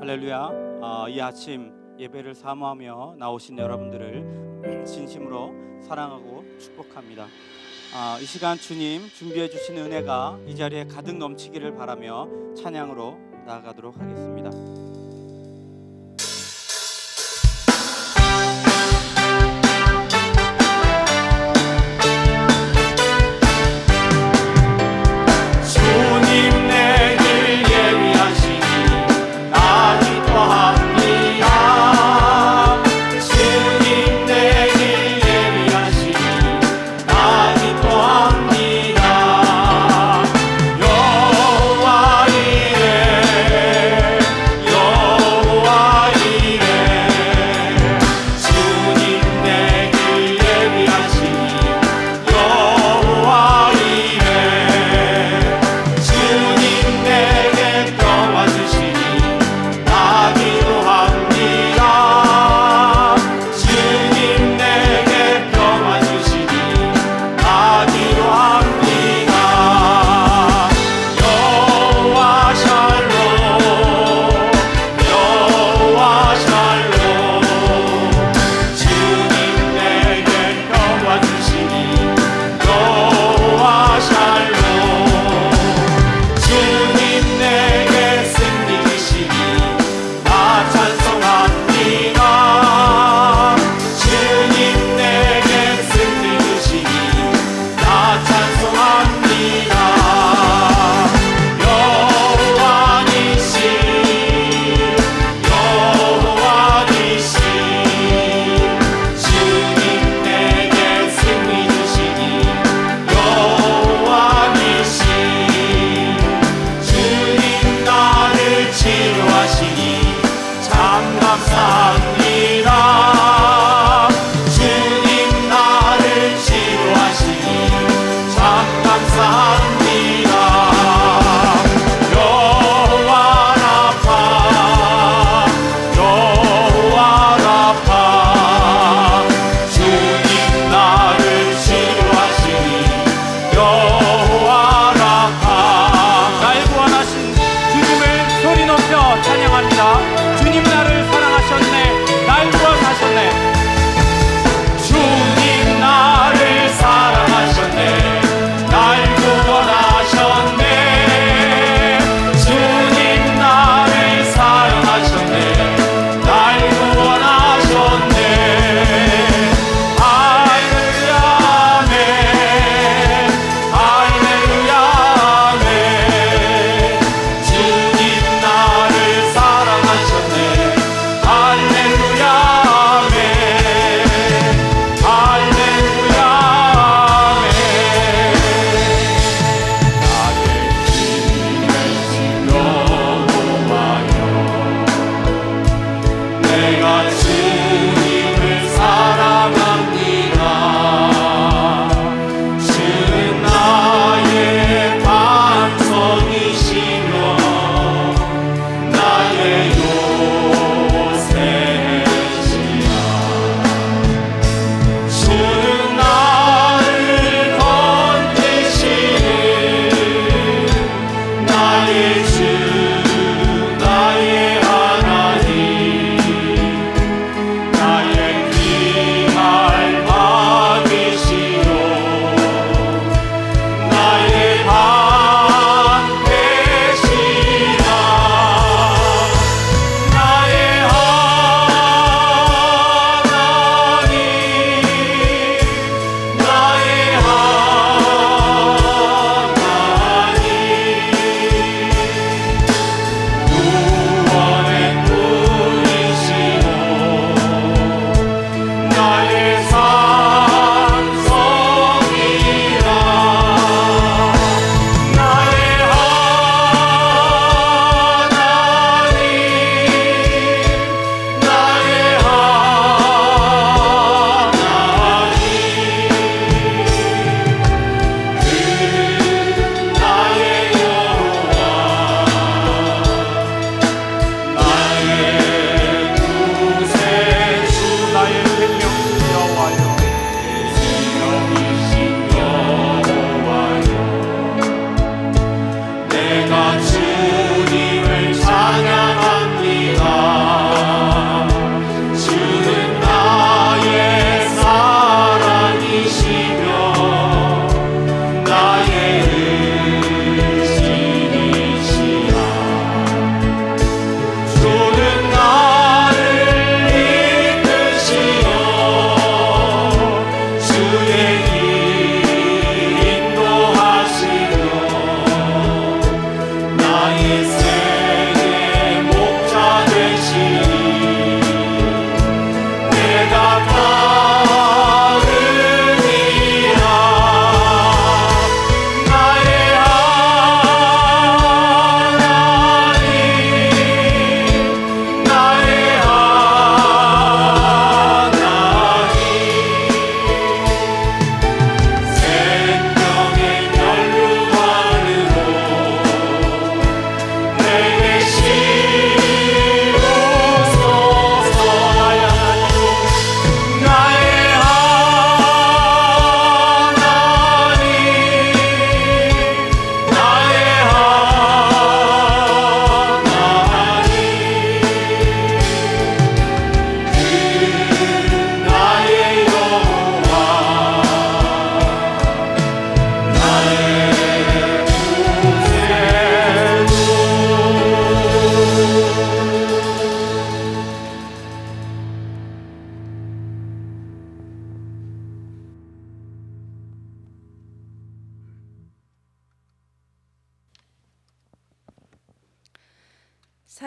할렐루야. 이 아침 예배를 사모하며 나오신 여러분들을 진심으로 사랑하고 축복합니다. 이 시간 주님 준비해 주신 은혜가 이 자리에 가득 넘치기를 바라며 찬양으로 나아가도록 하겠습니다.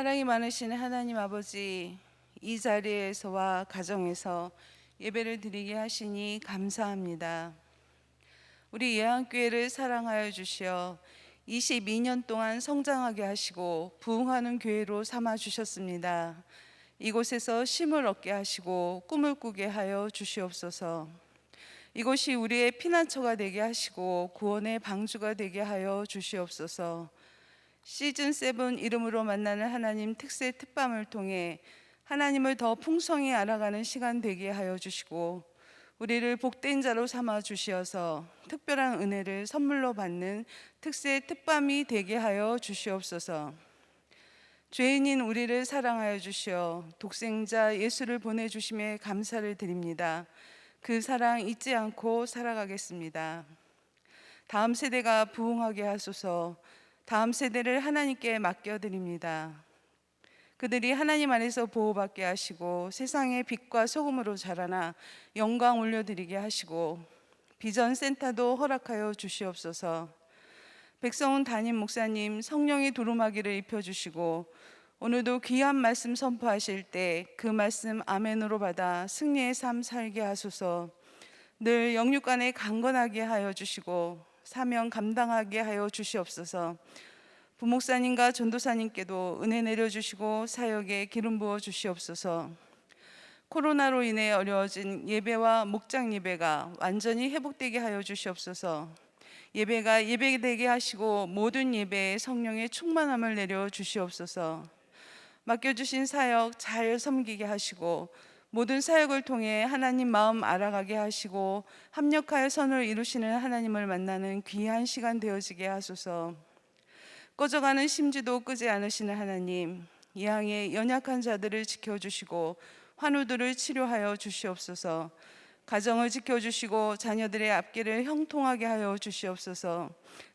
사랑이 많으신 하나님 아버지, 이 자리에서와 가정에서 예배를 드리게 하시니 감사합니다. 우리 예한교회를 사랑하여 주시어 22년 동안 성장하게 하시고 부흥하는 교회로 삼아 주셨습니다. 이곳에서 쉼을 얻게 하시고 꿈을 꾸게 하여 주시옵소서. 이곳이 우리의 피난처가 되게 하시고 구원의 방주가 되게 하여 주시옵소서. 시즌7 이름으로 만나는 하나님 특세 특밤을 통해 하나님을 더 풍성히 알아가는 시간 되게 하여 주시고 우리를 복된 자로 삼아 주시어서 특별한 은혜를 선물로 받는 특세 특밤이 되게 하여 주시옵소서. 죄인인 우리를 사랑하여 주시어 독생자 예수를 보내주심에 감사를 드립니다. 그 사랑 잊지 않고 살아가겠습니다. 다음 세대가 부흥하게 하소서. 다음 세대를 하나님께 맡겨드립니다. 그들이 하나님 안에서 보호받게 하시고 세상의 빛과 소금으로 자라나 영광 올려드리게 하시고 비전센터도 허락하여 주시옵소서. 백성훈 담임 목사님 성령의 두루마기를 입혀주시고 오늘도 귀한 말씀 선포하실 때 그 말씀 아멘으로 받아 승리의 삶 살게 하소서. 늘 영육간에 강건하게 하여 주시고 사명 감당하게 하여 주시옵소서. 부목사님과 전도사님께도 은혜 내려주시고 사역에 기름 부어 주시옵소서. 코로나로 인해 어려워진 예배와 목장 예배가 완전히 회복되게 하여 주시옵소서. 예배가 예배되게 하시고 모든 예배에 성령의 충만함을 내려 주시옵소서. 맡겨주신 사역 잘 섬기게 하시고 모든 사역을 통해 하나님 마음 알아가게 하시고 합력하여 선을 이루시는 하나님을 만나는 귀한 시간 되어지게 하소서. 꺼져가는 심지도 끄지 않으시는 하나님, 이 향에 연약한 자들을 지켜주시고 환우들을 치료하여 주시옵소서. 가정을 지켜주시고 자녀들의 앞길을 형통하게 하여 주시옵소서.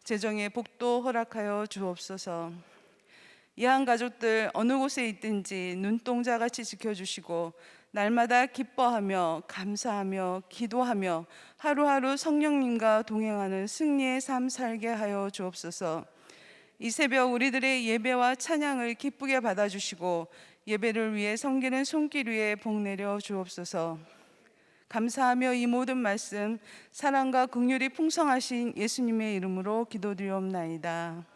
재정의 복도 허락하여 주옵소서. 이한 가족들 어느 곳에 있든지 눈동자같이 지켜주시고 날마다 기뻐하며 감사하며 기도하며 하루하루 성령님과 동행하는 승리의 삶 살게 하여 주옵소서. 이 새벽 우리들의 예배와 찬양을 기쁘게 받아주시고 예배를 위해 섬기는 손길 위에 복 내려 주옵소서. 감사하며 이 모든 말씀 사랑과 긍휼이 풍성하신 예수님의 이름으로 기도드리옵나이다.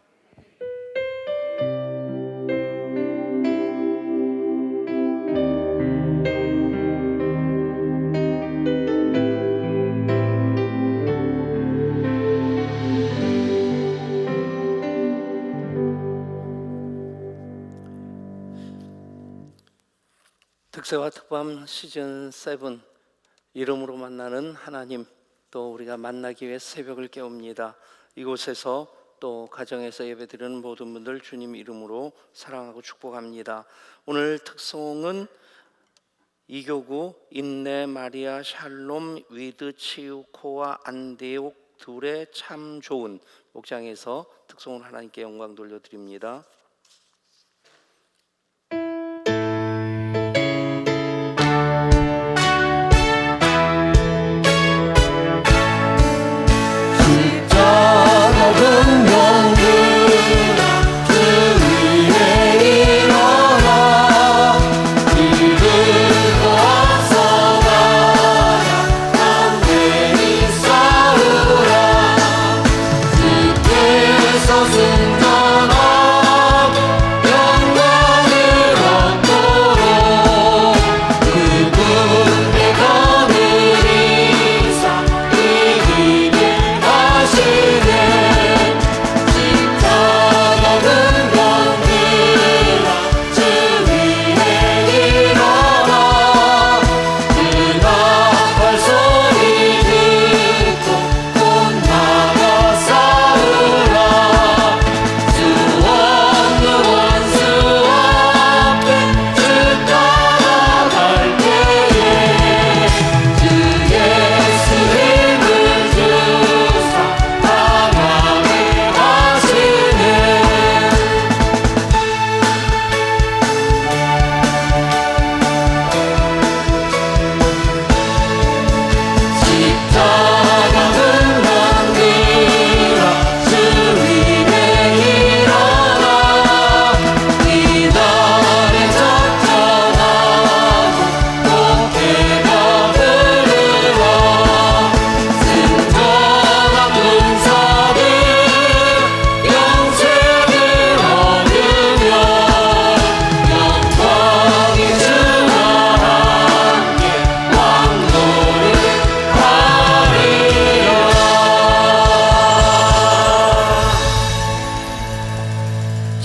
특세와 특밤 시즌 7 이름으로 만나는 하나님, 또 우리가 만나기 위해 새벽을 깨웁니다. 이곳에서 또 가정에서 예배드리는 모든 분들 주님 이름으로 사랑하고 축복합니다. 오늘 특송은 이교구 인내 마리아 샬롬 위드 치유코와 안데옥 둘의 참 좋은 목장에서 특송을 하나님께 영광 돌려드립니다. 십자가 금강그 그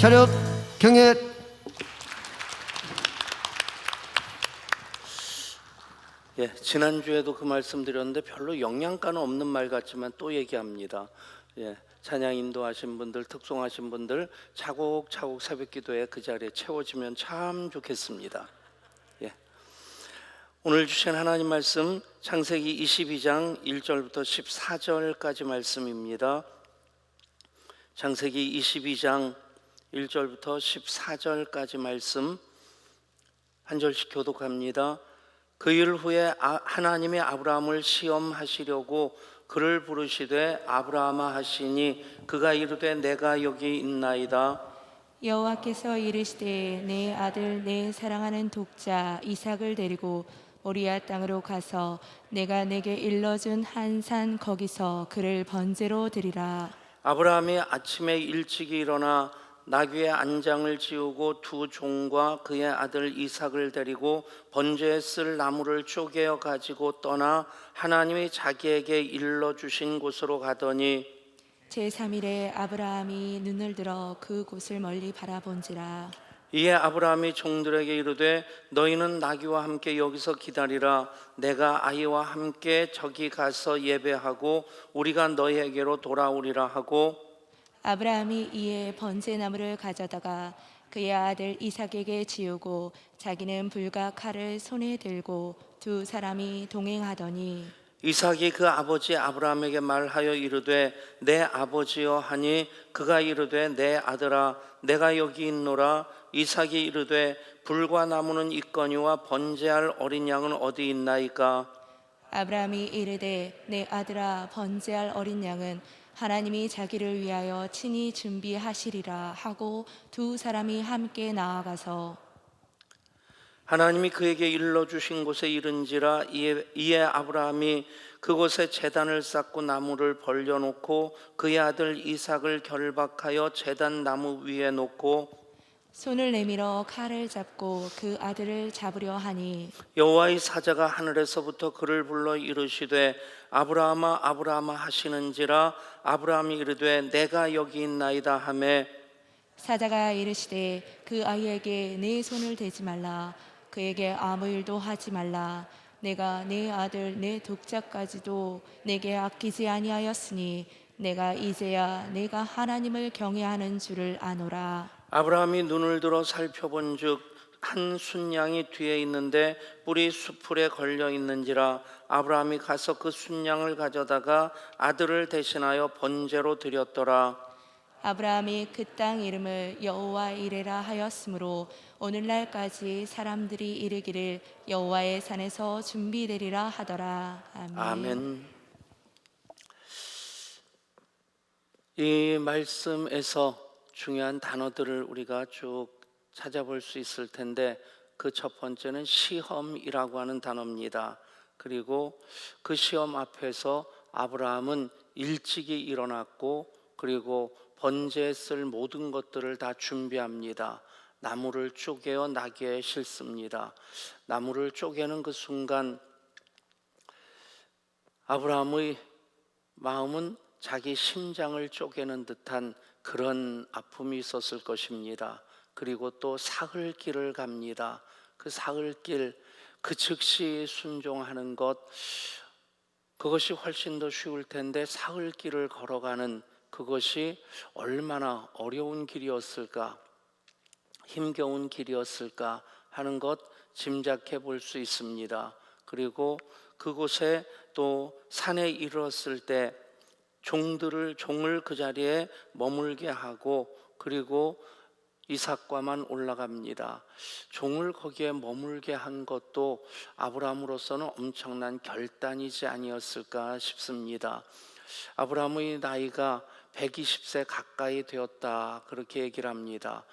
차렷 경례. 예, 지난주에도 그 말씀드렸는데 별로 영양가는 없는 말 같지만 또 얘기합니다. 예, 찬양 인도하신 분들, 특송하신 분들 차곡차곡 새벽기도에 그 자리에 채워지면 참 좋겠습니다. 예, 오늘 주신 하나님 말씀 창세기 22장 1절부터 14절까지 말씀입니다. 창세기 22장 1절부터 14절까지 말씀 한 절씩 교독합니다. 그 일 후에 하나님이 아브라함을 시험하시려고 그를 부르시되 아브라함아 하시니 그가 이르되 내가 여기 있나이다. 여호와께서 이르시되 내 아들 내 사랑하는 독자 이삭을 데리고 모리아 땅으로 가서 내가 내게 일러준 한 산 거기서 그를 번제로 드리라. 아브라함이 아침에 일찍이 일어나 나귀의 안장을 지우고 두 종과 그의 아들 이삭을 데리고 번제에 쓸 나무를 쪼개어 가지고 떠나 하나님이 자기에게 일러주신 곳으로 가더니 제3일에 아브라함이 눈을 들어 그 곳을 멀리 바라본지라. 이에 아브라함이 종들에게 이르되 너희는 나귀와 함께 여기서 기다리라. 내가 아이와 함께 저기 가서 예배하고 우리가 너희에게로 돌아오리라 하고 아브라함이 이에 번제나무를 가져다가 그의 아들 이삭에게 지우고 자기는 불과 칼을 손에 들고 두 사람이 동행하더니 이삭이 그 아버지 아브라함에게 말하여 이르되 내 아버지여 하니 그가 이르되 내 아들아 내가 여기 있노라. 이삭이 이르되 불과 나무는 있거니와 번제할 어린 양은 어디 있나이까. 아브라함이 이르되 내 아들아 번제할 어린 양은 하나님이 자기를 위하여 친히 준비하시리라 하고 두 사람이 함께 나아가서 하나님이 그에게 일러주신 곳에 이른지라. 이에 아브라함이 그곳에 제단을 쌓고 나무를 벌려놓고 그의 아들 이삭을 결박하여 제단 나무 위에 놓고 손을 내밀어 칼을 잡고 그 아들을 잡으려 하니 여호와의 사자가 하늘에서부터 그를 불러 이르시되 아브라함아 아브라함아 하시는지라. 아브라함이 이르되 내가 여기 있나이다 하매 사자가 이르시되 그 아이에게 내 손을 대지 말라. 그에게 아무 일도 하지 말라. 내가 내 아들 내 독자까지도 내게 아끼지 아니하였으니 내가 이제야 내가 하나님을 경외하는 줄을 아노라. 아브라함이 눈을 들어 살펴본즉 한 순양이 뒤에 있는데 뿔이 수풀에 걸려 있는지라. 아브라함이 가서 그 순양을 가져다가 아들을 대신하여 번제로 드렸더라. 아브라함이 그 땅 이름을 여호와 이레라 하였으므로 오늘날까지 사람들이 이르기를 여호와의 산에서 준비되리라 하더라. 아멘. 아멘. 이 말씀에서 중요한 단어들을 우리가 쭉 찾아볼 수 있을 텐데 그 첫 번째는 시험이라고 하는 단어입니다. 그리고 그 시험 앞에서 아브라함은 일찍이 일어났고 그리고 번제에 쓸 모든 것들을 다 준비합니다. 나무를 쪼개어 나귀에 싣습니다. 나무를 쪼개는 그 순간 아브라함의 마음은 자기 심장을 쪼개는 듯한 그런 아픔이 있었을 것입니다. 그리고 또 사흘길을 갑니다. 그 사흘길, 그 즉시 순종하는 것, 그것이 훨씬 더 쉬울 텐데 사흘길을 걸어가는 그것이 얼마나 어려운 길이었을까, 힘겨운 길이었을까 하는 것 짐작해 볼 수 있습니다. 그리고 그곳에 또 산에 이르렀을 때 종을 그 자리에 머물게 하고 그리고 이삭과만 올라갑니다. 종을 거기에 머물게 한 것도 아브라함으로서는 엄청난 결단이지 아니었을까 싶습니다. 아브라함의 나이가 120세 가까이 되었다 그렇게 얘기를 합니다.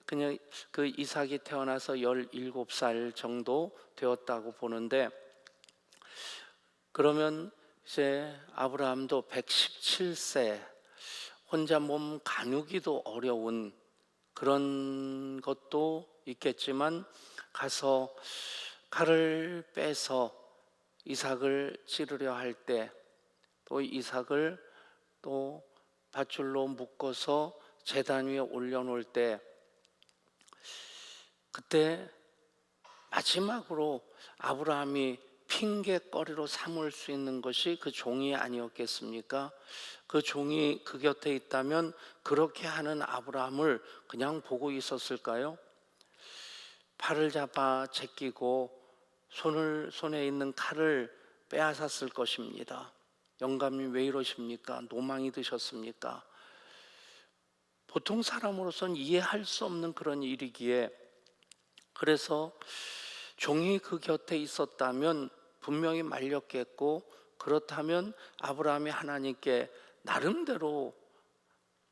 그냥 그 이삭이 태어나서 17살 정도 되었다고 보는데 그러면 이제 아브라함도 117세 혼자 몸 가누기도 어려운 그런 것도 있겠지만 가서 칼을 빼서 이삭을 찌르려 할 때 또 이삭을 또 밧줄로 묶어서 제단 위에 올려놓을 때 그때 마지막으로 아브라함이 핑계거리로 삼을 수 있는 것이 그 종이 아니었겠습니까? 그 종이 그 곁에 있다면 그렇게 하는 아브라함을 그냥 보고 있었을까요? 팔을 잡아 제끼고 손에 있는 칼을 빼앗았을 것입니다. 영감님 왜 이러십니까? 노망이 드셨습니까? 보통 사람으로서는 이해할 수 없는 그런 일이기에, 그래서 종이 그 곁에 있었다면 분명히 말렸겠고, 그렇다면 아브라함이 하나님께 나름대로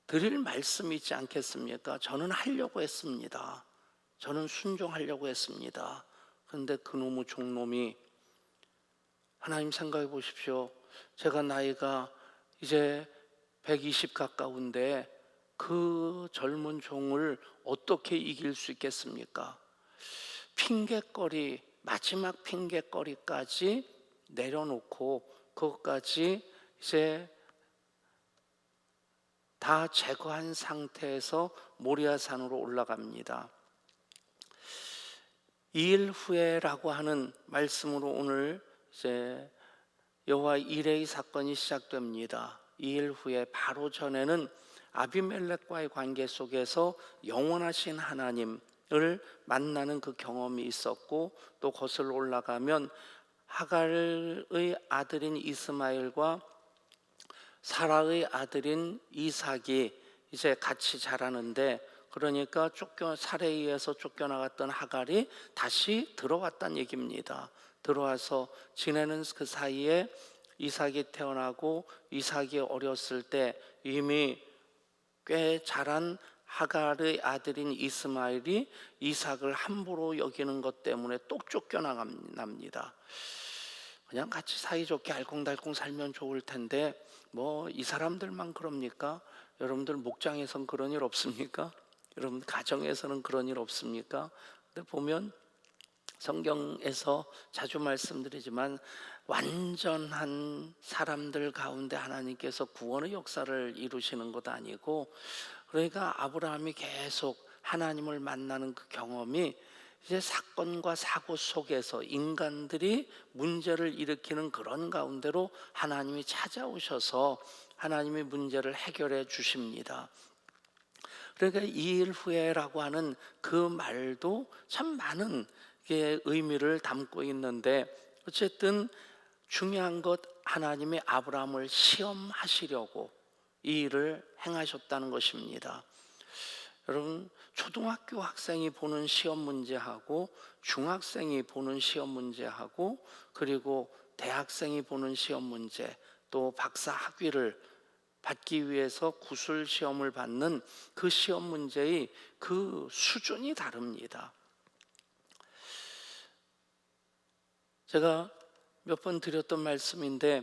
드릴 말씀이 있지 않겠습니까? 저는 하려고 했습니다. 저는 순종하려고 했습니다. 그런데 그놈의 종놈이, 하나님 생각해 보십시오. 제가 나이가 이제 120 가까운데 그 젊은 종을 어떻게 이길 수 있겠습니까? 핑계거리, 마지막 핑계거리까지 내려놓고 그것까지 이제 다 제거한 상태에서 모리아산으로 올라갑니다. 2일 후에라고 하는 말씀으로 오늘 이제 여호와 이레의 사건이 시작됩니다. 2일 후에 바로 전에는 아비멜렉과의 관계 속에서 영원하신 하나님을 만나는 그 경험이 있었고, 또 거슬러 올라가면 하갈의 아들인 이스마엘과 사라의 아들인 이삭이 이제 같이 자라는데, 그러니까 살해에 의해서 쫓겨나갔던 하갈이 다시 들어왔다는 얘기입니다. 들어와서 지내는 그 사이에 이삭이 태어나고, 이삭이 어렸을 때 이미 꽤 자란 하갈의 아들인 이스마엘이 이삭을 함부로 여기는 것 때문에 또 쫓겨나갑니다. 그냥 같이 사이좋게 알콩달콩 살면 좋을 텐데 뭐 이 사람들만 그럽니까? 여러분들 목장에선 그런 일 없습니까? 여러분 가정에서는 그런 일 없습니까? 근데 보면 성경에서 자주 말씀드리지만 완전한 사람들 가운데 하나님께서 구원의 역사를 이루시는 것 아니고, 그러니까 아브라함이 계속 하나님을 만나는 그 경험이 이제 사건과 사고 속에서 인간들이 문제를 일으키는 그런 가운데로 하나님이 찾아오셔서 하나님이 문제를 해결해 주십니다. 그러니까 2일 후에라고 하는 그 말도 참 많은 의미를 담고 있는데, 어쨌든 중요한 것, 하나님이 아브라함을 시험하시려고 이 일을 행하셨다는 것입니다. 여러분, 초등학교 학생이 보는 시험 문제하고 중학생이 보는 시험 문제하고 그리고 대학생이 보는 시험 문제, 또 박사 학위를 받기 위해서 구술 시험을 받는 그 시험 문제의 그 수준이 다릅니다. 제가 몇 번 드렸던 말씀인데,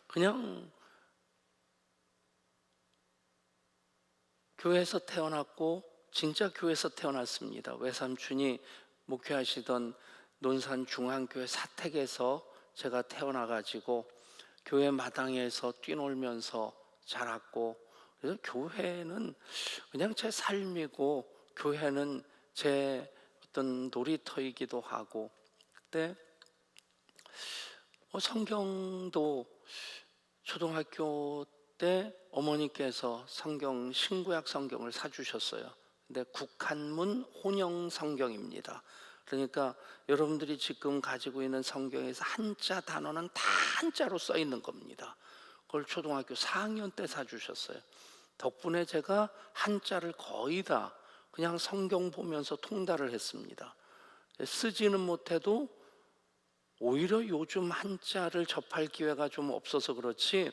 그냥 교회에서 태어났고 진짜 교회에서 태어났습니다. 외삼촌이 목회하시던 논산 중앙교회 사택에서 제가 태어나가지고 교회 마당에서 뛰놀면서 자랐고, 그래서 교회는 그냥 제 삶이고 교회는 제 어떤 놀이터이기도 하고, 그때 성경도 초등학교 때 어머니께서 신구약 성경을 사주셨어요. 근데 국한문 혼영 성경입니다. 그러니까 여러분들이 지금 가지고 있는 성경에서 한자 단어는 다 한자로 써 있는 겁니다. 그걸 초등학교 4학년 때 사주셨어요. 덕분에 제가 한자를 거의 다 그냥 성경 보면서 통달을 했습니다. 쓰지는 못해도 오히려 요즘 한자를 접할 기회가 좀 없어서 그렇지,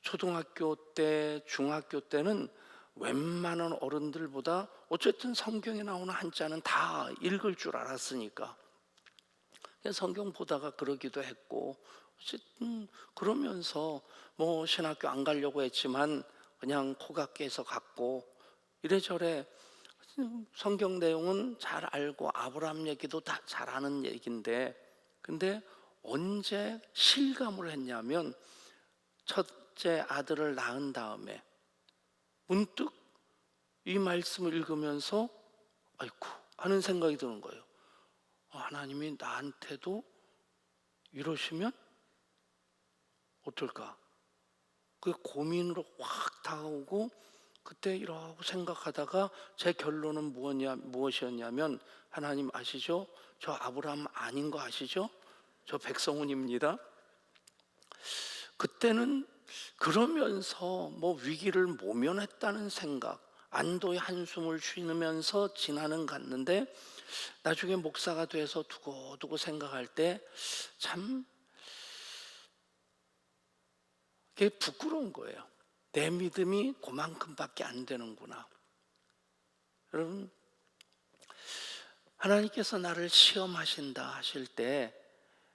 초등학교 때, 중학교 때는 웬만한 어른들보다 어쨌든 성경에 나오는 한자는 다 읽을 줄 알았으니까 그냥 성경 보다가 그러기도 했고, 어쨌든 그러면서 뭐 신학교 안 가려고 했지만 그냥 코각해서 갔고, 이래저래 성경 내용은 잘 알고 아브라함 얘기도 다 잘 아는 얘기인데, 근데 언제 실감을 했냐면 첫째 아들을 낳은 다음에 문득 이 말씀을 읽으면서 아이고 하는 생각이 드는 거예요. 하나님이 나한테도 이러시면 어떨까? 그 고민으로 확 다가오고, 그때 이러고 생각하다가 제 결론은 무엇이었냐면, 하나님 아시죠? 저 아브라함 아닌 거 아시죠? 저 백성훈입니다. 그때는 그러면서 위기를 모면했다는 생각, 안도의 한숨을 쉬면서 지나는 갔는데, 나중에 목사가 돼서 두고두고 생각할 때 참 그게 부끄러운 거예요. 내 믿음이 그만큼밖에 안 되는구나. 여러분, 하나님께서 나를 시험하신다 하실 때,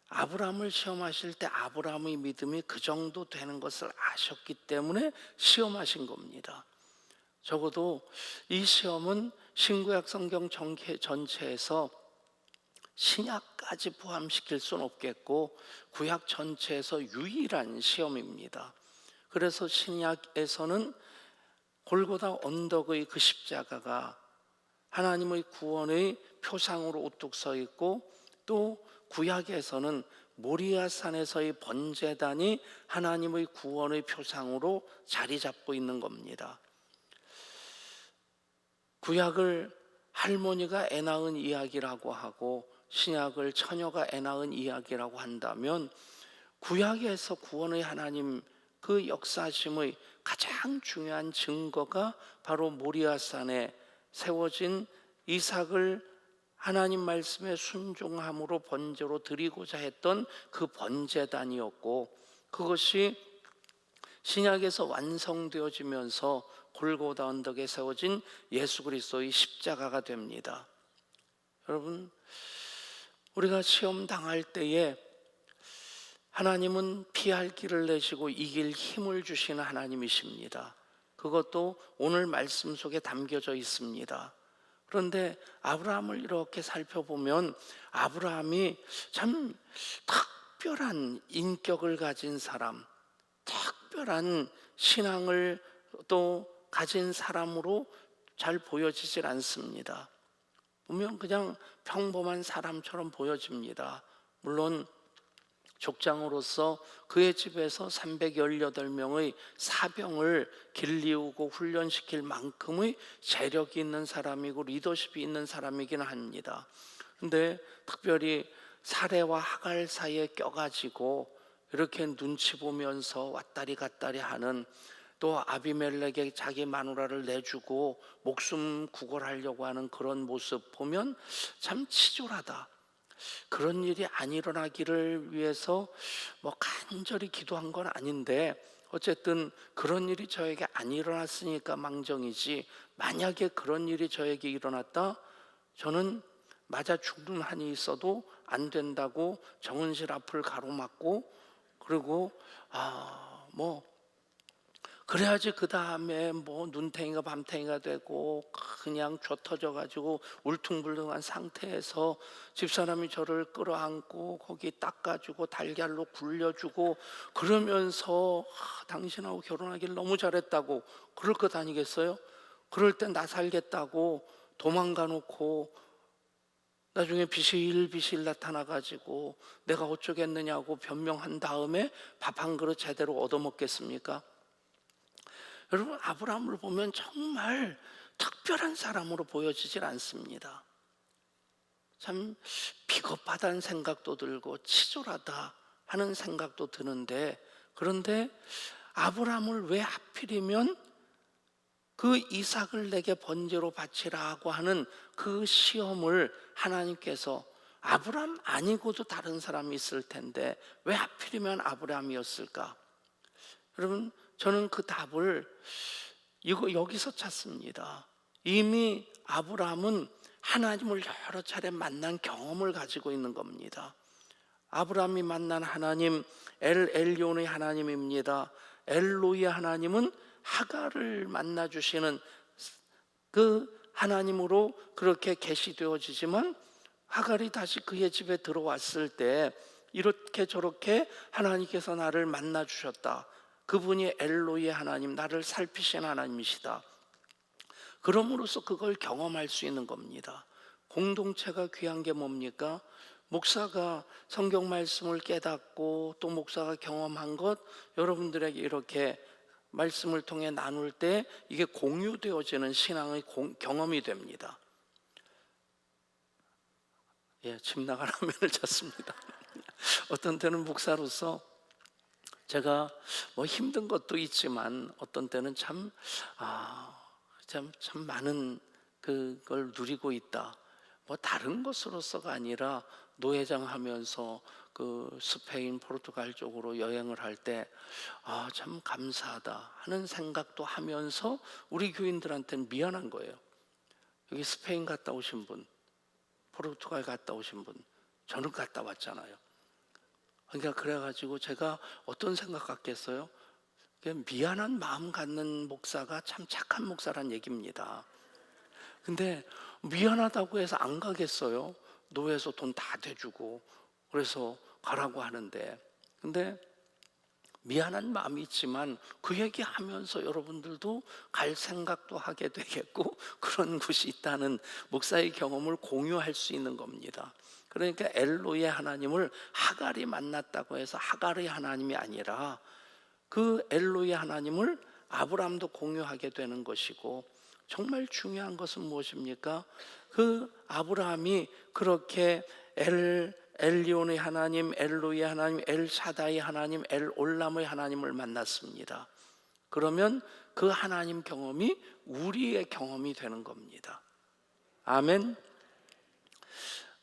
아브라함을 시험하실 때 아브라함의 믿음이 그 정도 되는 것을 아셨기 때문에 시험하신 겁니다. 적어도 이 시험은 신구약 성경 전체에서 신약까지 포함시킬 수는 없겠고 구약 전체에서 유일한 시험입니다. 그래서 신약에서는 골고다 언덕의 그 십자가가 하나님의 구원의 표상으로 우뚝 서 있고, 또 구약에서는 모리아산에서의 번제단이 하나님의 구원의 표상으로 자리 잡고 있는 겁니다. 구약을 할머니가 애 낳은 이야기라고 하고 신약을 처녀가 애 낳은 이야기라고 한다면, 구약에서 구원의 하나님 그 역사심의 가장 중요한 증거가 바로 모리아산에 세워진 이삭을 하나님 말씀에 순종함으로 번제로 드리고자 했던 그 번제단이었고, 그것이 신약에서 완성되어지면서 골고다 언덕에 세워진 예수 그리스도의 십자가가 됩니다. 여러분, 우리가 시험 당할 때에 하나님은 피할 길을 내시고 이길 힘을 주시는 하나님이십니다. 그것도 오늘 말씀 속에 담겨져 있습니다. 그런데 아브라함을 이렇게 살펴보면 아브라함이 참 특별한 인격을 가진 사람, 특별한 신앙을 또 가진 사람으로 잘 보여지질 않습니다. 보면 그냥 평범한 사람처럼 보여집니다. 물론 족장으로서 그의 집에서 318명의 사병을 길리우고 훈련시킬 만큼의 재력이 있는 사람이고 리더십이 있는 사람이긴 합니다. 그런데 특별히 사레와 하갈 사이에 껴가지고 이렇게 눈치 보면서 왔다리 갔다리 하는, 또 아비멜렉에게 자기 마누라를 내주고 목숨 구걸하려고 하는 그런 모습 보면 참 치졸하다. 그런 일이 안 일어나기를 위해서 간절히 기도한 건 아닌데, 어쨌든 그런 일이 저에게 안 일어났으니까 망정이지, 만약에 그런 일이 저에게 일어났다, 저는 맞아 죽는 한이 있어도 안 된다고 정은실 앞을 가로막고, 그리고 그래야지 그 다음에 눈탱이가 밤탱이가 되고 그냥 조 터져가지고 울퉁불퉁한 상태에서 집사람이 저를 끌어안고 거기 닦아주고 달걀로 굴려주고 그러면서 당신하고 결혼하길 너무 잘했다고 그럴 것 아니겠어요? 그럴 땐 나 살겠다고 도망가 놓고 나중에 비실비실 나타나가지고 내가 어쩌겠느냐고 변명한 다음에 밥 한 그릇 제대로 얻어먹겠습니까? 여러분, 아브라함을 보면 정말 특별한 사람으로 보여지질 않습니다. 참 비겁하다는 생각도 들고 치졸하다 하는 생각도 드는데, 그런데 아브라함을 왜 하필이면 그 이삭을 내게 번제로 바치라고 하는 그 시험을 하나님께서, 아브라함 아니고도 다른 사람이 있을 텐데 왜 하필이면 아브라함이었을까? 여러분, 저는 그 답을 여기서 찾습니다. 이미 아브라함은 하나님을 여러 차례 만난 경험을 가지고 있는 겁니다. 아브라함이 만난 하나님 엘 엘리온의 하나님입니다. 엘로이의 하나님은 하갈을 만나주시는 그 하나님으로 그렇게 계시되어지지만, 하갈이 다시 그의 집에 들어왔을 때 이렇게 저렇게 하나님께서 나를 만나주셨다. 그분이 엘로이의 하나님, 나를 살피신 하나님이시다. 그럼으로써 그걸 경험할 수 있는 겁니다. 공동체가 귀한 게 뭡니까? 목사가 성경 말씀을 깨닫고 또 목사가 경험한 것 여러분들에게 이렇게 말씀을 통해 나눌 때 이게 공유되어지는 신앙의 경험이 됩니다. 예, 집 나간 화면을 찾습니다. 어떤 때는 목사로서 제가 뭐 힘든 것도 있지만 어떤 때는 참 많은 그걸 누리고 있다. 뭐 다른 것으로서가 아니라 노회장 하면서 그 스페인, 포르투갈 쪽으로 여행을 할 때 참 감사하다 하는 생각도 하면서 우리 교인들한테는 미안한 거예요. 여기 스페인 갔다 오신 분, 포르투갈 갔다 오신 분, 저는 갔다 왔잖아요. 그러니까 그래가지고 제가 어떤 생각 같겠어요? 미안한 마음 갖는 목사가 참 착한 목사란 얘기입니다. 근데 미안하다고 해서 안 가겠어요? 노회에서 돈 다 대주고 그래서 가라고 하는데, 근데 미안한 마음이 있지만 그 얘기하면서 여러분들도 갈 생각도 하게 되겠고 그런 곳이 있다는 목사의 경험을 공유할 수 있는 겁니다. 그러니까 엘로의 하나님을 하갈이 만났다고 해서 하갈의 하나님이 아니라 그 엘로의 하나님을 아브라함도 공유하게 되는 것이고, 정말 중요한 것은 무엇입니까? 그 아브라함이 그렇게 엘리온의 하나님, 엘로의 하나님, 엘샤다의 하나님, 엘올람의 하나님을 만났습니다. 그러면 그 하나님 경험이 우리의 경험이 되는 겁니다. 아멘.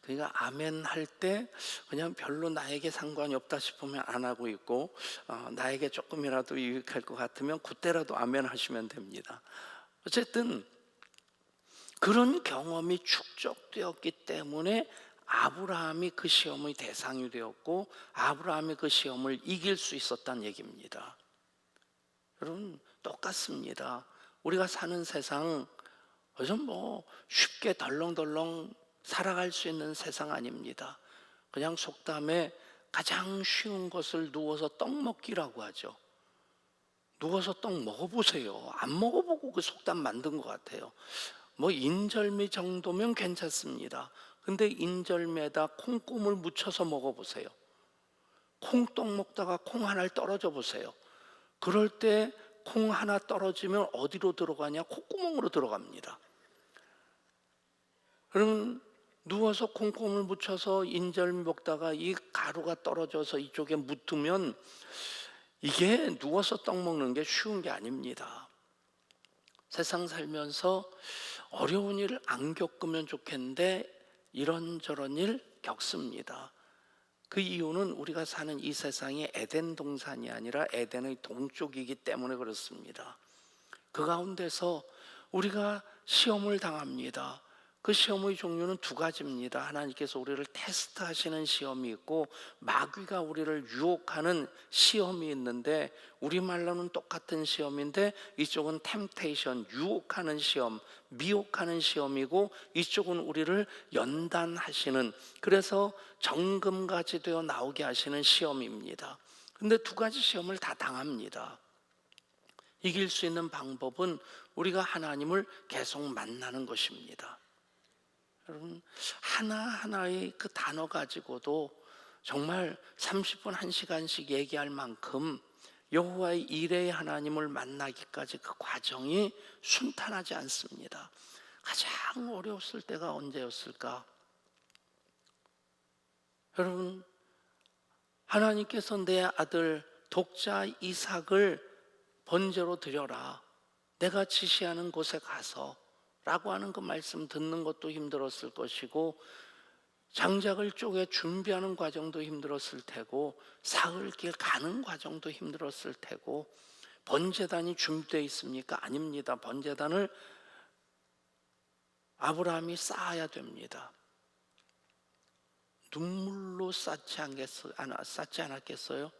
그러니까 아멘 할 때 그냥 별로 나에게 상관이 없다 싶으면 안 하고 있고, 나에게 조금이라도 유익할 것 같으면 그때라도 아멘 하시면 됩니다. 어쨌든 그런 경험이 축적되었기 때문에 아브라함이 그 시험의 대상이 되었고 아브라함이 그 시험을 이길 수 있었다는 얘기입니다. 여러분 똑같습니다. 우리가 사는 세상 요즘 뭐 쉽게 덜렁덜렁 살아갈 수 있는 세상 아닙니다. 그냥 속담에 가장 쉬운 것을 누워서 떡 먹기라고 하죠. 누워서 떡 먹어보세요. 안 먹어보고 그 속담 만든 것 같아요. 뭐 인절미 정도면 괜찮습니다. 근데 인절미에다 콩고물 묻혀서 먹어보세요. 콩떡 먹다가 콩 하나를 떨어져 보세요. 그럴 때 콩 하나 떨어지면 어디로 들어가냐? 콧구멍으로 들어갑니다. 그러면 누워서 콩고물 묻혀서 인절미 먹다가 이 가루가 떨어져서 이쪽에 묻으면 이게 누워서 떡 먹는 게 쉬운 게 아닙니다. 세상 살면서 어려운 일을 안 겪으면 좋겠는데 이런저런 일 겪습니다. 그 이유는 우리가 사는 이 세상이 에덴 동산이 아니라 에덴의 동쪽이기 때문에 그렇습니다. 그 가운데서 우리가 시험을 당합니다. 그 시험의 종류는 두 가지입니다. 하나님께서 우리를 테스트하시는 시험이 있고 마귀가 우리를 유혹하는 시험이 있는데, 우리말로는 똑같은 시험인데 이쪽은 템테이션, 유혹하는 시험, 미혹하는 시험이고 이쪽은 우리를 연단하시는, 그래서 정금같이 되어 나오게 하시는 시험입니다. 근데 두 가지 시험을 다 당합니다. 이길 수 있는 방법은 우리가 하나님을 계속 만나는 것입니다. 여러분 하나하나의 그 단어 가지고도 정말 30분 1시간씩 얘기할 만큼 여호와의 일의 하나님을 만나기까지 그 과정이 순탄하지 않습니다. 가장 어려웠을 때가 언제였을까? 여러분 하나님께서 내 아들 독자 이삭을 번제로 드려라, 내가 지시하는 곳에 가서 라고 하는 그 말씀 듣는 것도 힘들었을 것이고, 장작을 쪼개 준비하는 과정도 힘들었을 테고, 사흘길 가는 과정도 힘들었을 테고, 번제단이 준비되어 있습니까? 아닙니다. 번제단을 아브라함이 쌓아야 됩니다. 눈물로 쌓지 않았겠어요?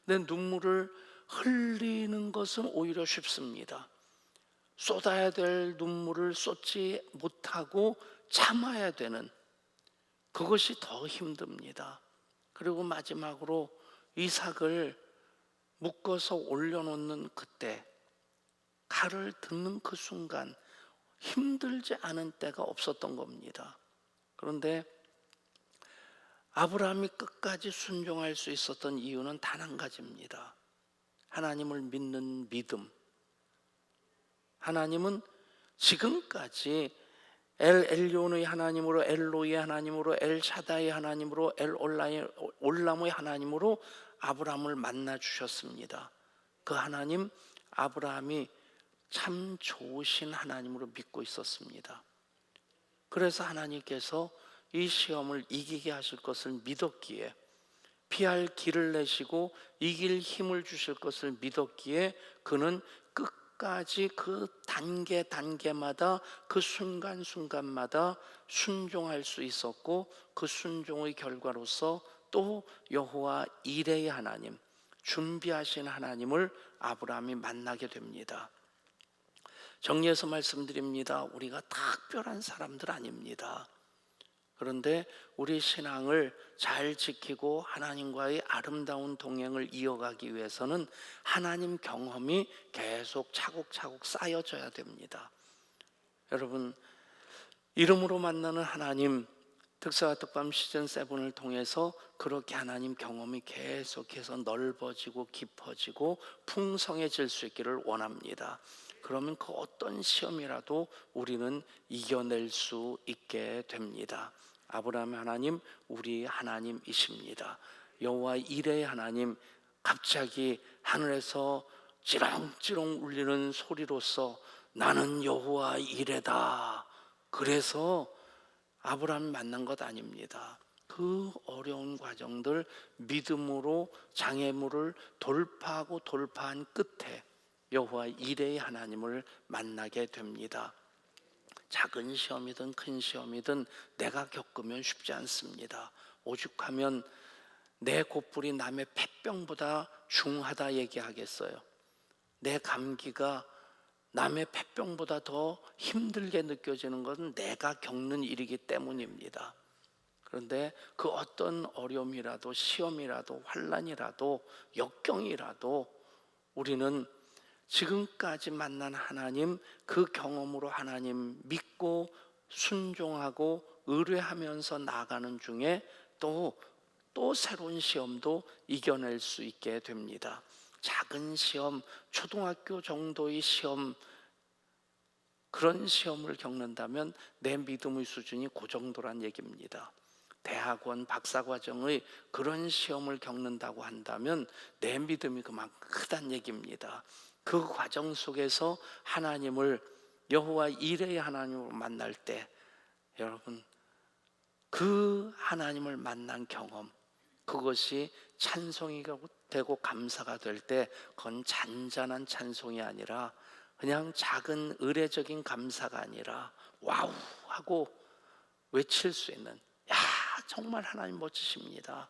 근데 눈물을 흘리는 것은 오히려 쉽습니다. 쏟아야 될 눈물을 쏟지 못하고 참아야 되는 그것이 더 힘듭니다. 그리고 마지막으로 이삭을 묶어서 올려놓는 그때, 칼을 듣는 그 순간 힘들지 않은 때가 없었던 겁니다. 그런데 아브라함이 끝까지 순종할 수 있었던 이유는 단 한 가지입니다. 하나님을 믿는 믿음. 하나님은 지금까지 엘 엘리온의 하나님으로, 엘로이의 하나님으로, 엘 샤다의 하나님으로, 엘 올람의 하나님으로 아브라함을 만나 주셨습니다. 그 하나님, 아브라함이 참 좋으신 하나님으로 믿고 있었습니다. 그래서 하나님께서 이 시험을 이기게 하실 것을 믿었기에, 피할 길을 내시고 이길 힘을 주실 것을 믿었기에 그는 끝까지 그 단계마다, 그 순간마다 순종할 수 있었고, 그 순종의 결과로서 또 여호와 이레의 하나님, 준비하신 하나님을 아브라함이 만나게 됩니다. 정리해서 말씀드립니다. 우리가 특별한 사람들 아닙니다. 그런데 우리 신앙을 잘 지키고 하나님과의 아름다운 동행을 이어가기 위해서는 하나님 경험이 계속 차곡차곡 쌓여져야 됩니다. 여러분, 이름으로 만나는 하나님, 특사와 특밤 시즌 7을 통해서 그렇게 하나님 경험이 계속해서 넓어지고 깊어지고 풍성해질 수 있기를 원합니다. 그러면 그 어떤 시험이라도 우리는 이겨낼 수 있게 됩니다. 아브라함의 하나님, 우리 하나님이십니다. 여호와 이레의 하나님, 갑자기 하늘에서 찌렁찌렁 울리는 소리로서 나는 여호와 이레다. 그래서 아브라함이 만난 것 아닙니다. 그 어려운 과정들 믿음으로 장애물을 돌파한 끝에 여호와 이레의 하나님을 만나게 됩니다. 작은 시험이든 큰 시험이든 내가 겪으면 쉽지 않습니다. 오죽하면 내 곧불이 남의 폐병보다 중하다 얘기하겠어요. 내 감기가 남의 폐병보다 더 힘들게 느껴지는 것은 내가 겪는 일이기 때문입니다. 그런데 그 어떤 어려움이라도, 시험이라도, 환난이라도, 역경이라도 우리는 지금까지 만난 하나님, 그 경험으로 하나님 믿고 순종하고 의뢰하면서 나아가는 중에 또 새로운 시험도 이겨낼 수 있게 됩니다. 작은 시험, 초등학교 정도의 시험, 그런 시험을 겪는다면 내 믿음의 수준이 그 정도란 얘기입니다. 대학원 박사과정의 그런 시험을 겪는다고 한다면 내 믿음이 그만큼 크단 얘기입니다. 그 과정 속에서 하나님을, 여호와 이레의 하나님을 만날 때 여러분, 그 하나님을 만난 경험, 그것이 찬송이 되고 감사가 될 때 그건 잔잔한 찬송이 아니라, 그냥 작은 의례적인 감사가 아니라 와우 하고 외칠 수 있는, 야 정말 하나님 멋지십니다.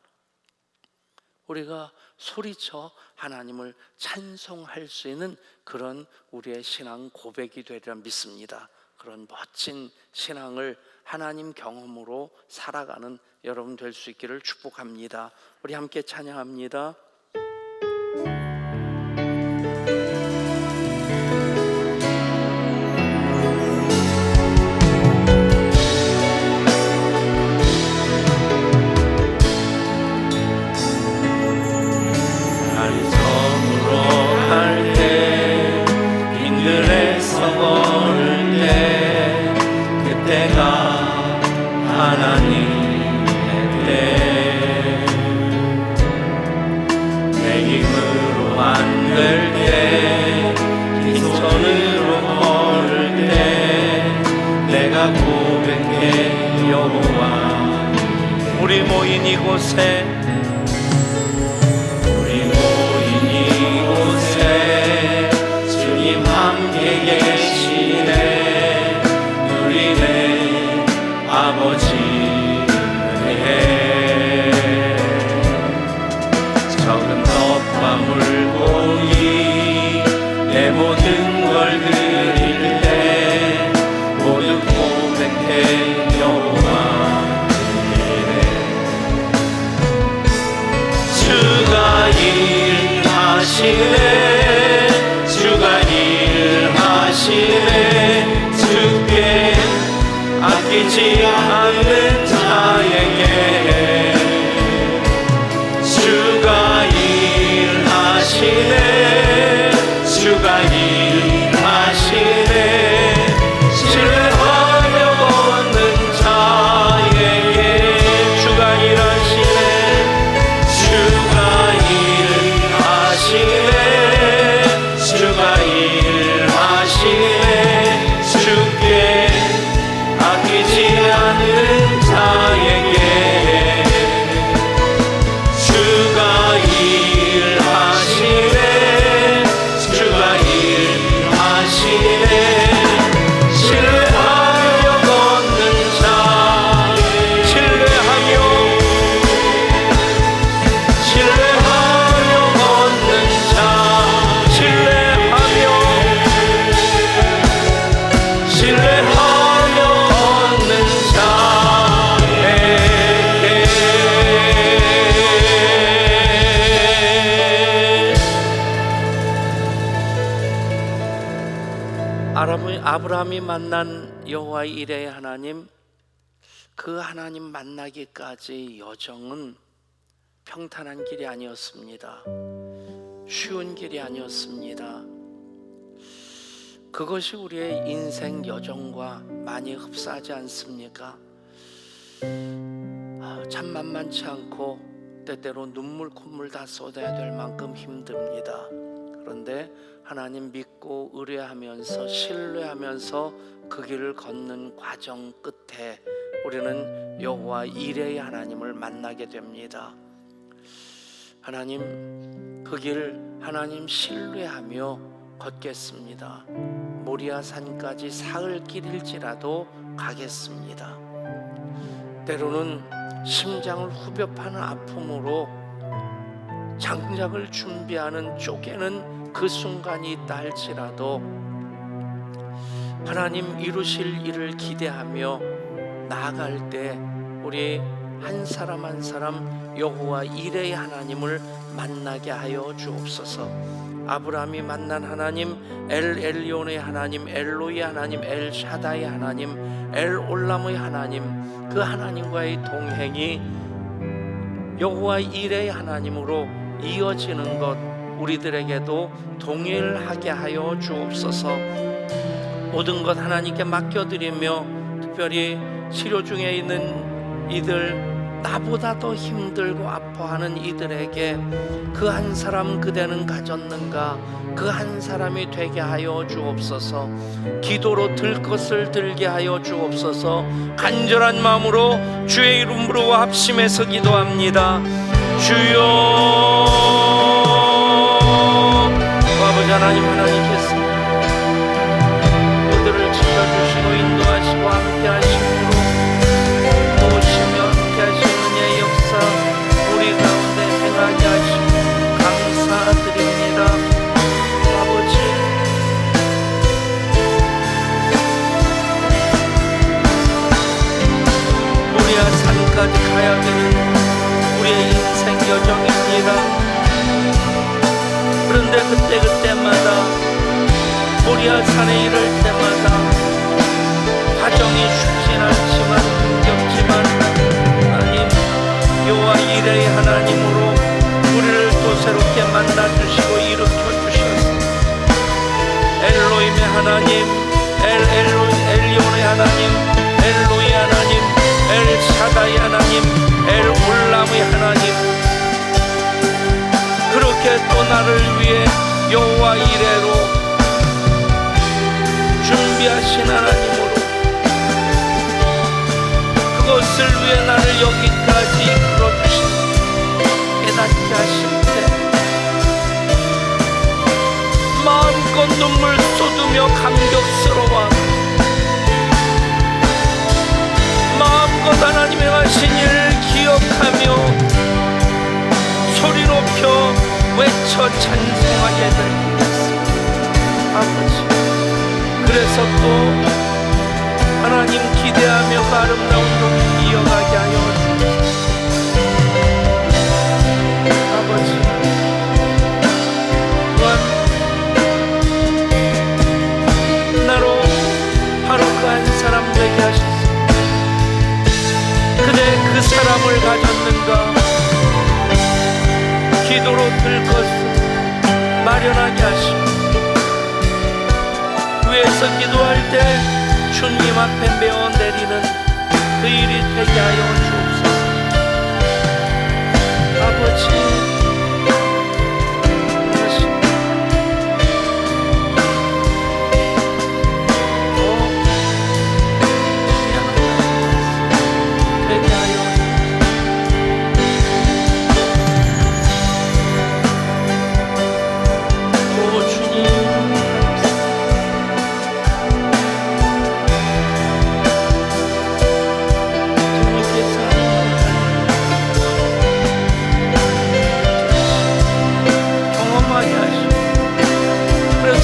우리가 소리쳐 하나님을 찬송할 수 있는 그런 우리의 신앙 고백이 되리라 믿습니다. 그런 멋진 신앙을 하나님 경험으로 살아가는 여러분 될 수 있기를 축복합니다. 우리 함께 찬양합니다. 우리 모인 이곳에 주님 함께 계시네. 누리네 아버지 은혜. 적은 떡과 물고기 내 모든 걸 드릴 때 모두 고백해 여호와 아끼지 않는 자에게 주가 일하시네. 주가 일하시네. 신뢰하며 걷는 자에게 주가 일하시네. 주가 일하시네. 주가 일하시네. 주께 아끼지 않은 자에게 주가 일하시네. 주가 일하시네. 신뢰하며 걷는 자, 신뢰하며 걷는 자, 신뢰하며 걷는 자에게 아브라함이 만난 여호와 이레의 하나님, 그 하나님 만나기까지 여정은 평탄한 길이 아니었습니다. 쉬운 길이 아니었습니다. 그것이 우리의 인생 여정과 많이 흡사하지 않습니까? 참 만만치 않고 때때로 눈물 콧물 다 쏟아야 될 만큼 힘듭니다. 그런데 하나님 믿고 의뢰하면서 신뢰하면서 그 길을 걷는 과정 끝에 우리는 여호와 이레의 하나님을 만나게 됩니다. 하나님, 그 길 하나님 신뢰하며 걷겠습니다. 모리아 산까지 사흘 길일지라도 가겠습니다. 때로는 심장을 후벼 파는 아픔으로 장작을 준비하는 쪼개는 그 순간이 있다 할지라도 하나님 이루실 일을 기대하며 나아갈 때 우리 한 사람 한 사람 여호와 이레의 하나님을 만나게 하여 주옵소서. 아브라함이 만난 하나님, 엘 엘리온의 하나님, 엘로이의 하나님, 엘 샤다의 하나님, 엘 올람의 하나님, 그 하나님과의 동행이 여호와 이레의 하나님으로 이어지는 것 우리들에게도 동일하게 하여 주옵소서. 모든 것 하나님께 맡겨드리며 특별히 치료 중에 있는 이들, 나보다 더 힘들고 아파하는 이들에게 그 한 사람 그대는 가졌는가, 그 한 사람이 되게 하여 주옵소서. 기도로 들 것을 들게 하여 주옵소서. 간절한 마음으로 주의 이름으로 합심해서 기도합니다. 주여, 아버지 하나님, 하나님께서 그들을 지켜주시고 인도하시고 함께하시므로 모시며 함께하시는 은혜의 역사 우리 가운데 행하게 하시고 감사드립니다. 아버지, 모리아 산까지 가야 되는 우리의 인생 여정입니다. 그런데 그때마다 모리아 산에 이를 때마다 과정이 쉽진 않지만 힘겹지만 하나님 여호와 이레의 하나님으로 우리를 또 새롭게 만나주시고 일으켜주셔서 엘로힘의 하나님, 엘리온의 하나님, 엘로의 하나님, 엘 샤다의 하나님, 엘 올람의 하나님, 그렇게 또 나를 위해 여호와 이레로 준비하신 하나님으로 그것을 위해 나를 여기까지 이끌어주신 깨닫게 하실 때 마음껏 눈물 쏟으며 감격스러워 마음껏 하나님의 하신 일을 기억하며 소리 높여 외쳐 찬송하게 될 것입니다. 아버지, 그래서 또 하나님 기대하며 그 아름다운 동행 이어가게 하여 주옵소서. 아버지, 또한 나로 바로 그 한 사람 되게 하셔서 마음을 가졌는가? 기도로 들 것을 마련하게 하시고 위에서 기도할 때 주님 앞에 메어 내리는 그 일이 되게 하여 주옵소서. 아버지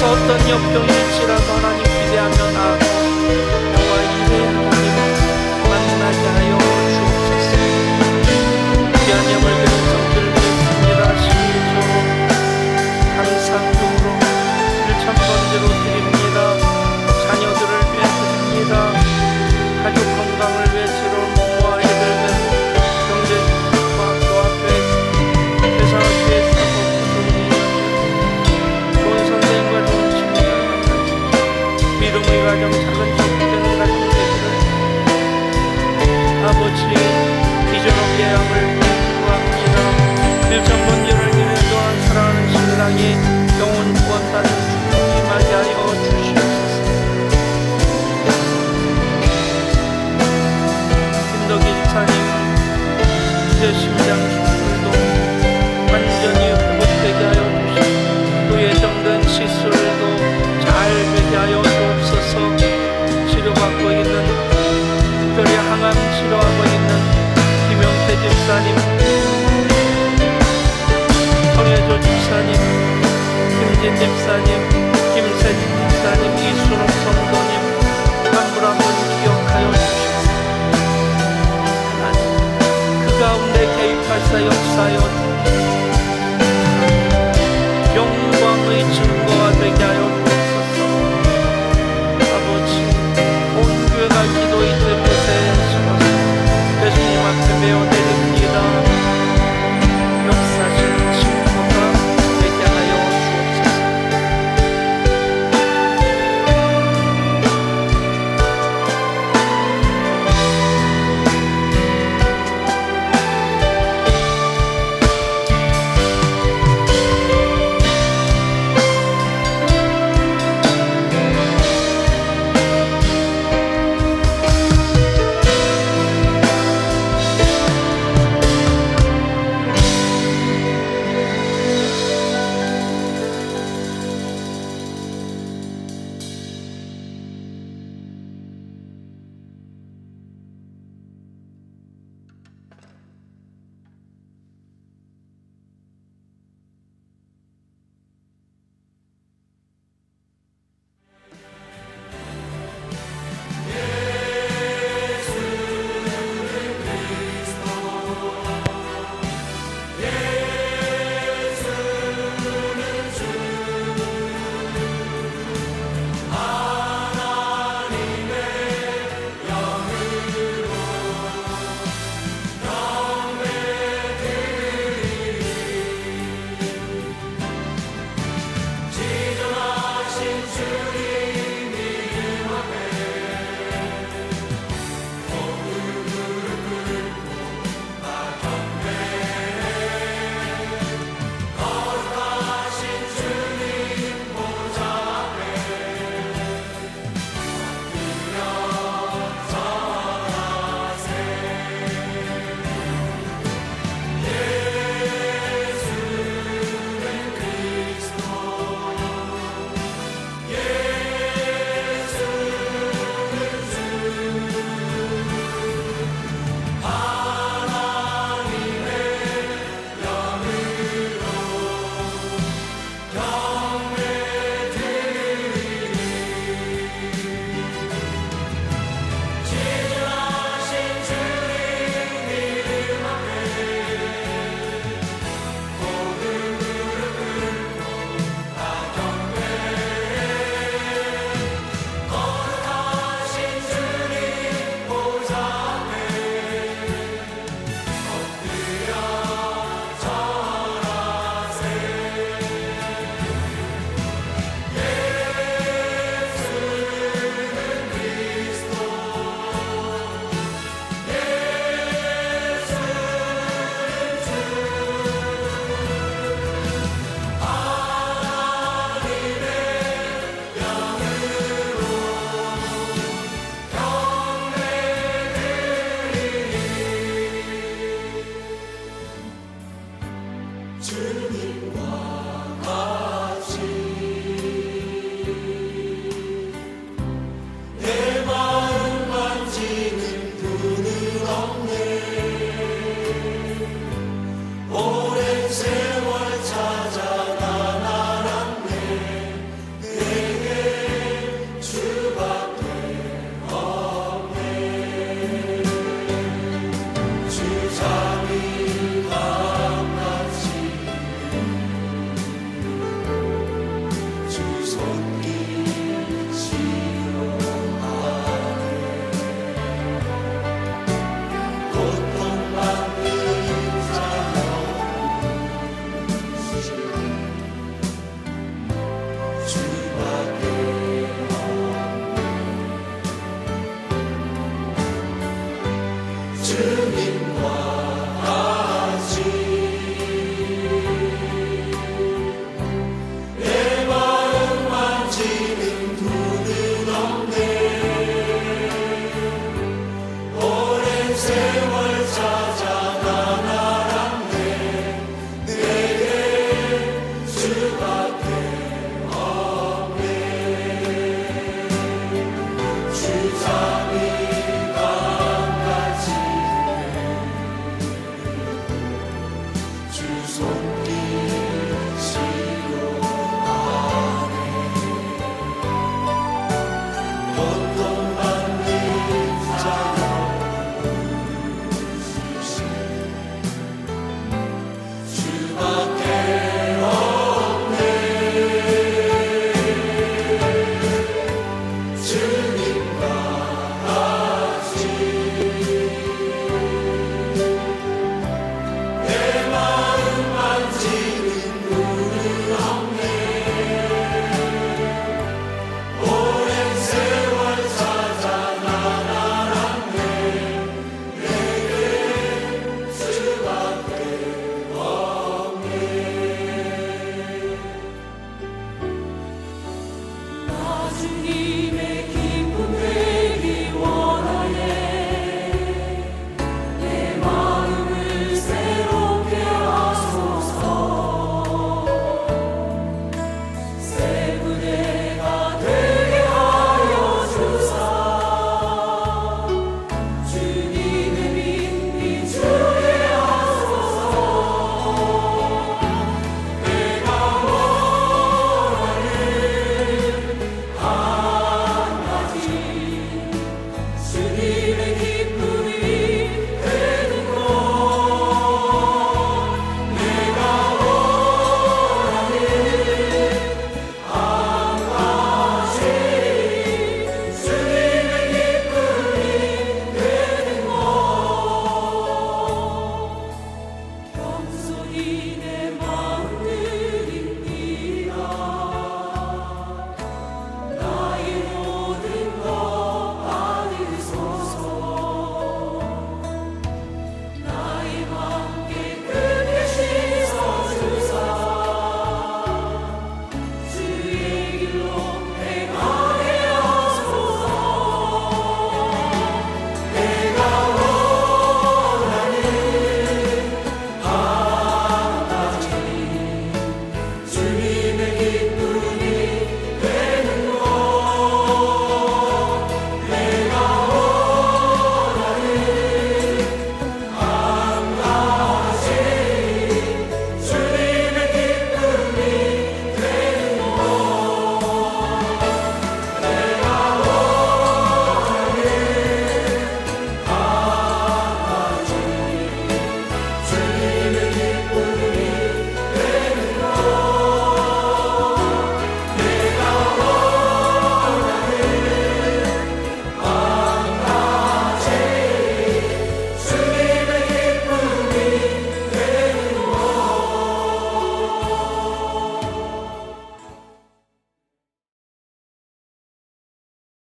어떤 역경이 있지라도 하나님 기대하며 나아가 너와 일의 하나님 만나게 하여 주옵소서. 귀한 예물 드린 성들 드렸습니다. 신조로 감사함으로 1,000번째로 드립니다. 자녀들을 위해 드립니다. 가족 건강을 위해 지로운 부모와 아이들 경제와 교합회 회사와 교회 믿음의 가정, 작은 축복되는 가정 되기를 아버지 비전업 예양을 구합니다. 1,000번째를 기는 동안 사랑하는 신랑이 영혼 구원받는 축복이 맞이하여 주시옵소서. 김덕희 집사님 이제 심장 수술도 완전히 회복되게 하여 주시고 또 예정된 시술도 잘 되게 하여 주옵소서. 치료받고 있는 특별히 항암 치료하고 있는 김영태 집사님, 정혜조 집사님, 김진 집사님, 김세진 집사님, 이순옥 성도님 한 분 한 분 기억하여 주시옵소서. 하나님 그 가운데 개입하사 역사하여 영광의 증거가 되게 하여 주옵소서. 아버지 온 교회가 기도의 곳에 심어서 예수님 앞에 메어 내립니다. 역사하시는 증거가 되게 하여 주옵소서. 세월